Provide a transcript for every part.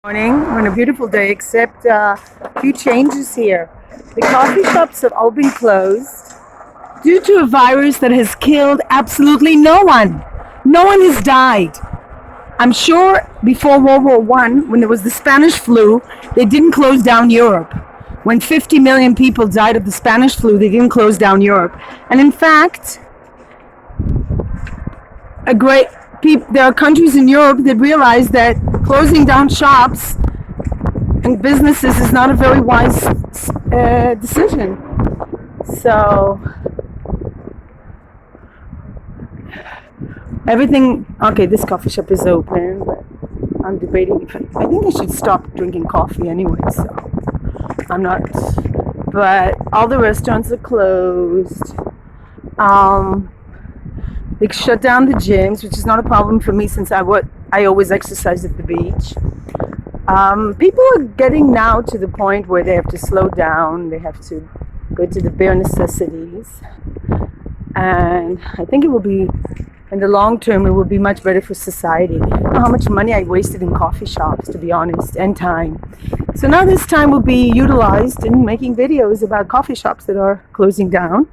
Morning on a beautiful day, except a few changes here. The coffee shops have all been closed due to a virus that has killed absolutely no one. No one has died. I'm sure before World War One, when there was the Spanish flu, they didn't close down Europe. When 50 million people died of the Spanish flu, they didn't close down Europe. And in fact, there are countries in Europe that realize that closing down shops and businesses is not a very wise decision. So this coffee shop is open, but I'm debating if I think I should stop drinking coffee anyway, so I'm not. But all the restaurants are closed. They shut down the gyms, which is not a problem for me since I always exercise at the beach. People are getting now to the point where they have to slow down. They have to go to the bare necessities. And I think it will be, in the long term, it will be much better for society. I don't know how much money I wasted in coffee shops, to be honest, and time. So now this time will be utilized in making videos about coffee shops that are closing down.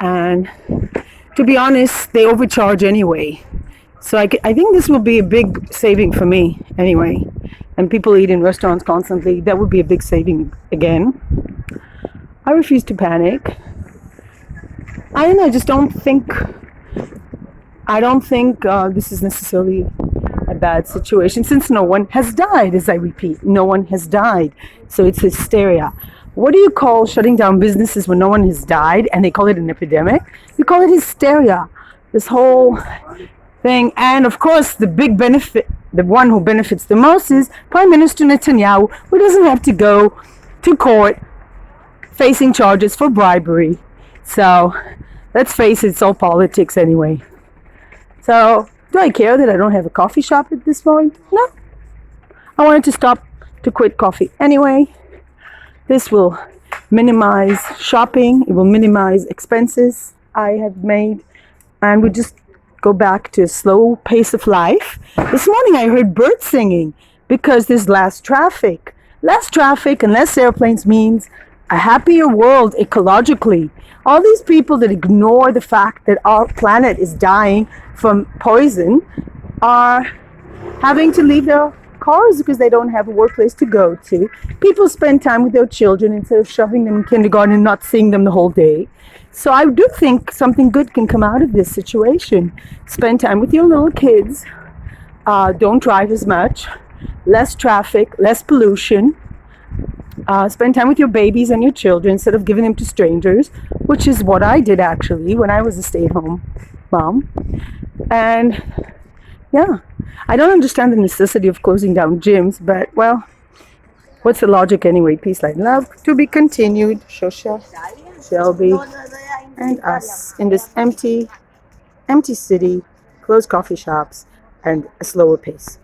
And to be honest, they overcharge anyway. So I think this will be a big saving for me anyway. And people eat in restaurants constantly. That would be a big saving again. I refuse to panic. I don't know, I just don't think this is necessarily a bad situation, since no one has died, as I repeat. No one has died. So it's hysteria. What do you call shutting down businesses when no one has died and they call it an epidemic? You call it hysteria. This whole thing. And of course, the big benefit, the one who benefits the most is Prime Minister Netanyahu, who doesn't have to go to court facing charges for bribery. So let's face it, it's all politics anyway. So do I care that I don't have a coffee shop at this point? No. I wanted to quit coffee anyway. This will minimize shopping. It will minimize expenses I have made. And we just go back to a slow pace of life. This morning I heard birds singing because there's less traffic. Less traffic and less airplanes means a happier world ecologically. All these people that ignore the fact that our planet is dying from poison are having to leave their cars because they don't have a workplace to go to. People spend time with their children instead of shoving them in kindergarten and not seeing them the whole day. So I do think something good can come out of this situation. Spend time with your little kids. Don't drive as much. Less traffic, less pollution. Spend time with your babies and your children instead of giving them to strangers, which is what I did actually when I was a stay-at-home mom. And yeah, I don't understand the necessity of closing down gyms, but well, what's the logic anyway? Peace, light, and love. To be continued. Shosha, Shelby, and us in this empty city, closed coffee shops, and a slower pace.